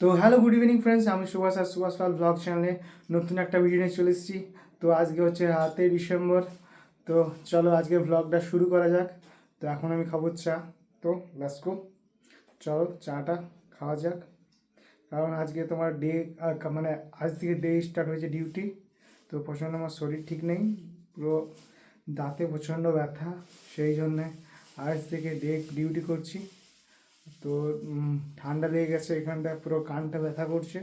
তো hello good evening friends, আমি সুভাষ আর সুভাষ পাল blog চ্যানেলে নতুন একটা ভিডিও নিয়ে চলে এসেছি। তো আজকে হচ্ছে 8 ডিসেম্বর। তো চলো আজকে ভ্লগটা শুরু করা যাক। তো এখন আমি খাবো চা। তো লেটস গো, চলো চাটা খাওয়া যাক। কারণ আজকে তোমার ডে, মানে আজ থেকে ডে স্টার্ট হয়েছে ডিউটি। তো প্রচণ্ড আমার শরীর ঠিক নেই, পুরো দাঁতে প্রচণ্ড ব্যথা, সেই জন্যে আজ থেকে ডে ডিউটি করছি। তো ঠান্ডা লেগে গেছে, এখানটা পুরো কানটা ব্যথা করছে।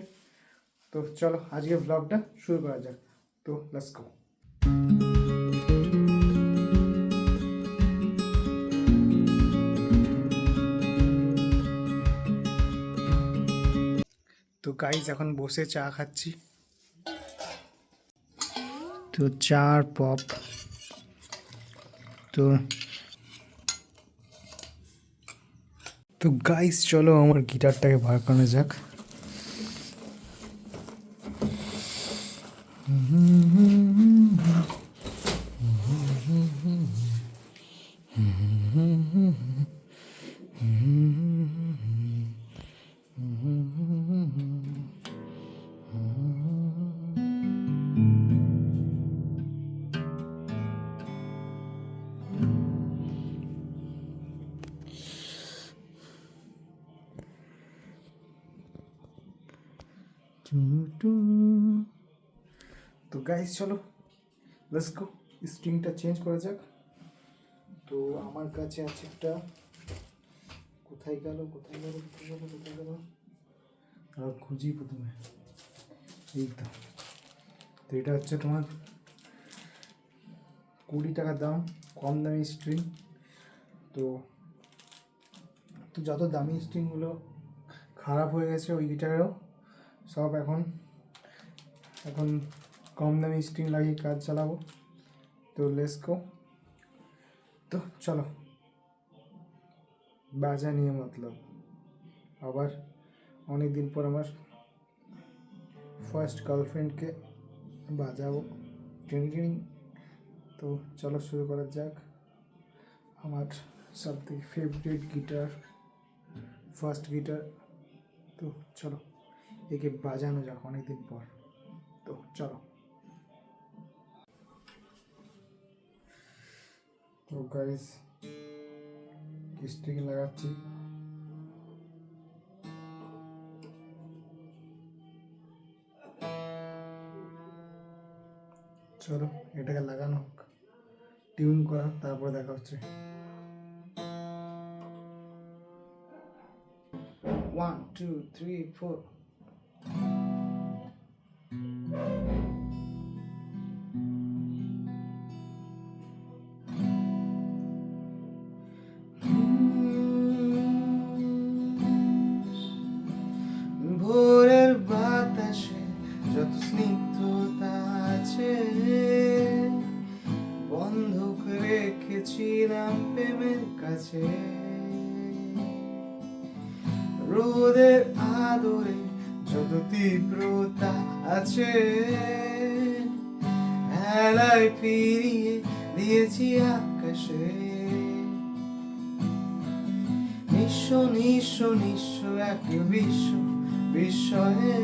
তো চলো আজকে ব্লগটা শুরু করা যাক। তো লেটস গো। তো গাইস এখন বসে চা খাচ্ছি। তো চা আর পপ। তো তো গাইস চলো আমার গিটারটাকে বার করা যাক। তো গাইস চলো লেটস গো, স্ট্রিংটা চেঞ্জ করা যাক। তো আমার কাছে আছে একটা, কোথায় গেল কোথায় গেল কোথায় গেল কোথায় গেল, আর খুঁজি প্রথমে। এই তো। তো এটা হচ্ছে তোমার 20 টাকা দাম, কম দামি স্ট্রিং। তো তো যত দামি স্ট্রিংগুলো খারাপ হয়ে গেছে ওই গিটারেও, সব এখন এখন কম দামি স্ট্রিং লাগিয়ে কাজ চালাবো। তো লেটস গো। তো চলো বাজা নিয়ে মতলব, আবার অনেক দিন পর আমার ফার্স্ট গার্লফ্রেন্ডকে বাজাবো। টিং। তো চলো শুরু করা যাক। আমার সবথেকে ফেভারিট গিটার, ফার্স্ট গিটার। তো চলো একে বাজানো যাক অনেকদিন পর। তো চলো। তো গাইস স্ট্রিং লাগাচ্ছি। চলো এটাকে লাগানো হোক, টিউন করা, তারপরে দেখা হচ্ছে। 1 2 3 4। ভোরের বাতাসে যত স্নিগ্ধতা আছে, বন্ধক রেখেছিলাম প্রেমের কাছে। রোদের আদরে যত তীব্রতা আছে, হেলায় ফিরিয়ে দিয়েছি আকাশে। নিঃস্ব নিঃস্ব নিঃস্ব এক বিশ্ব বিস্ময়ে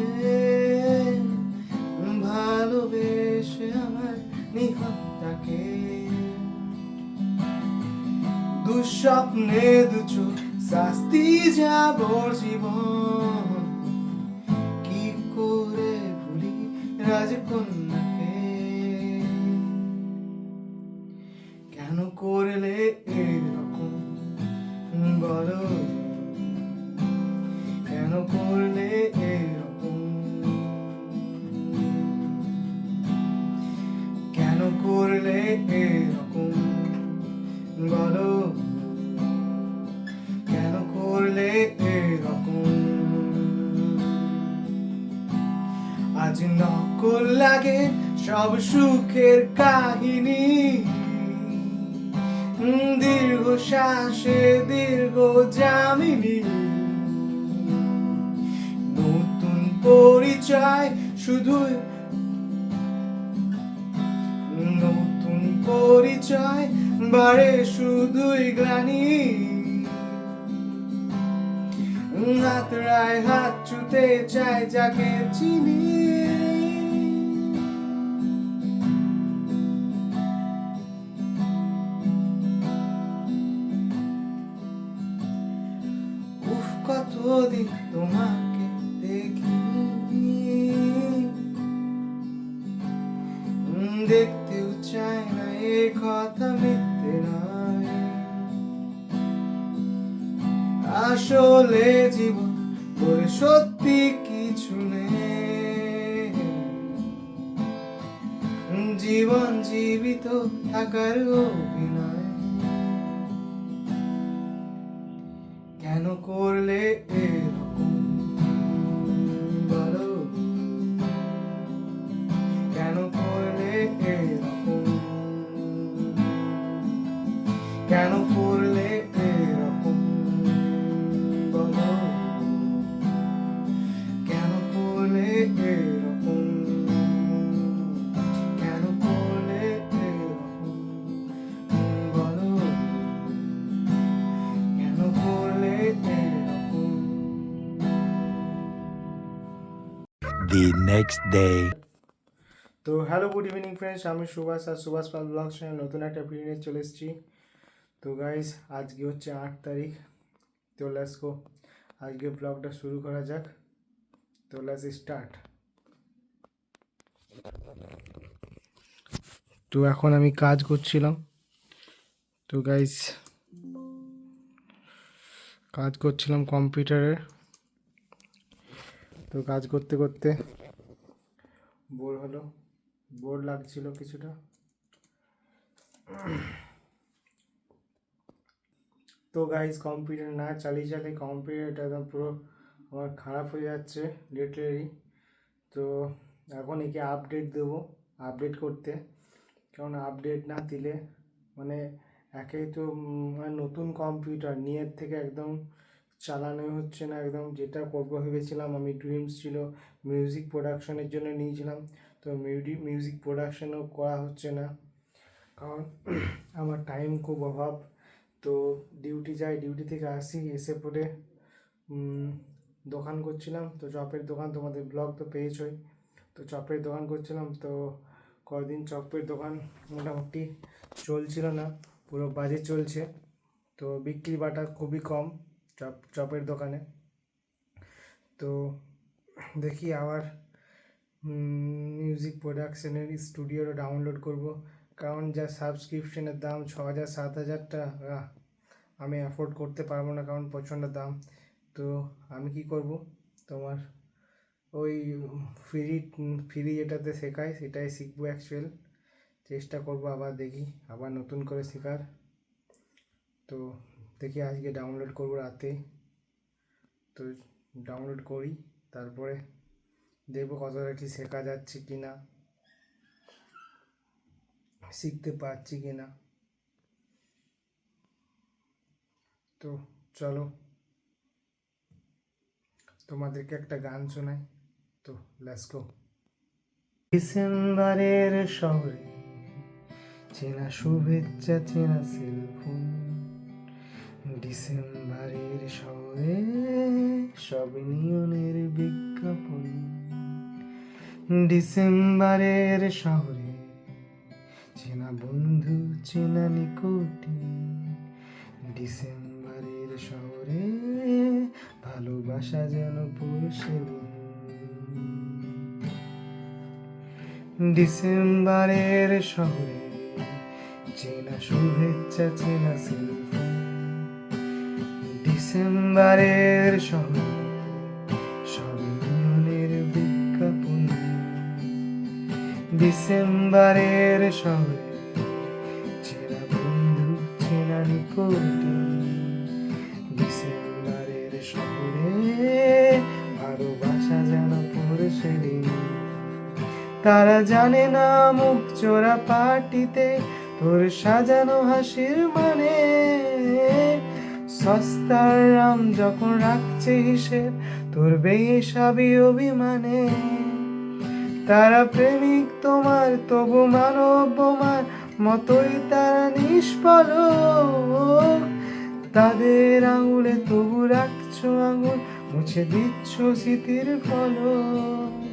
ভালোবেসে আমার নিহতটাকে। দুঃস্বপ্নে দুচোখ শাস্তি যাবর জীবন, কি করে ভুলি রাজকন্যাকে। কেন করলে এরকম বলো, কেন করলে এরকম, কেন করলে এরকম বলো, কেন করলে এরকম। আজ নকল লাগে সব সুখের কাহিনী, দীর্ঘ শ্বাসে দীর্ঘ জামিনী। নতুন পরিচয় শুধু, নতুন পরিচয় বাড়ে শুধুই গ্লানি। হাতড়ায় হাত ছুতে চাই যাকে চিনি, উফ কতদিন তোমাকে দেখিনি, দেখতেও চাই না এ কথা মিথ্যে নয়, আসলে জীবন বলে সত্যি কিছু নেই, জীবন জীবিত থাকার অভিনয়, কেন করলে এরকম বলো, কেন করলে এরকম, কেন করলে এরকম বলো, কেন করলে এরকম, কেন করলে এরকম বলো, কেন করলে এরকম। The next day. তো হ্যালো গুড ইভিনিং ফ্রেন্ডস, আমি সুভাষ আর সুভাষ পাল ব্লগ চ্যানেল নতুন একটা ভিডিও নিয়ে চলে এসেছি। তো গাইস আজকে হচ্ছে 8 তারিখ, তো লেটস গো আজকে ব্লগটা শুরু করা যাক। তো লেটস স্টার্ট। তো এখন আমি কাজ করছিলাম, তো গাইস কাজ করছিলাম কম্পিউটারে। তো কাজ করতে করতে বোর লাগছিল কিছুটা। তো গাইস কম্পিউটার না চালিয়ে কম্পিউটারটা একদম পুরো আমার খারাপ হয়ে যাচ্ছে লিটারেলি। তো এখন একে আপডেট দেবো, আপডেট করতে, কারণ আপডেট না দিলে মানে একেই তো মানে নতুন কম্পিউটার নিয়ের থেকে একদম চালানো হচ্ছে না একদম। যেটা করবো ভেবেছিলাম, আমি ড্রিমস ছিল মিউজিক প্রোডাকশনের জন্য নিয়েছিলাম, তো মিউজিক প্রোডাকশনও করা হচ্ছে না, কারণ আমার টাইম খুব অভাব। তো ডিউটি যাই, ডিউটি থেকে আসি, এসে পরে দোকান করছিলাম, তো চপের দোকান, তোমাদের ব্লগ তো পেয়েছই। তো চপের দোকান করছিলাম, তো কদিন চপের দোকান মোটামুটি চলছিল না, পুরো বাজে চলছে। তো বিক্রি বাটা খুবই কম চপের দোকানে। তো দেখি আবার মিউজিক প্রোডাকশনের স্টুডিওটা ডাউনলোড করব, কারণ যা সাবস্ক্রিপশনের দাম 6,000 7,000 টাকা আমি অ্যাফোর্ড করতে পারবো না, কারণ প্রচণ্ড দাম। তো আমি কি করব, তোমার ওই ফ্রি যেটাতে শেখায় সেটাই শিখবো। অ্যাকচুয়াল চেষ্টা করব আবার, দেখি আবার নতুন করে শেখার। তো দেখি আজকে ডাউনলোড করব রাতে, তো ডাউনলোড করি, তারপরে দেখবো কতটা কি শেখা যাচ্ছে কি না, শিখতে পারছি কি না। তো চলো তোমাদেরকে একটা গান শোনাই, তো লেটস গো। ডিসেম্বরের শহরে চেনা শুভেচ্ছা, চেনা সেলফোন, ডিসেম্বরের শহরে সব নিয়নের বিজ্ঞাপন, ডিসেম্বরের শহরে চেনা বন্ধু, চেনা নিকটিন, ডিসেম্বরের শহরে ভালোবাসা যেন পৌঁছে দিন, ডিসেম্বরের শহরে চেনা শুভেচ্ছা, চেনা সেলফোন, ডিসেম্বরের শহরে সব নিয়নের বিজ্ঞাপন, ডিসেম্বরের শহরে চেনা বন্ধু, চেনা নিকটিন, ডিসেম্বরের শহরে ভালোবাসা যেন পৌঁছে দিন। তারা জানে না মুখ চোরা পার্টিতে তোর সাজানো হাসির মানে, সস্তার রাম যখন রাখছে হিসেব তোর বেহিসাবি অভিমানে, তারা প্রেমিক তোমার তবু মানব বোমার মতোই তারা নিষ্পলক, তাদের আঙুলে তবু রাখছো আঙুল মুছে দিচ্ছ স্মৃতির ফলক।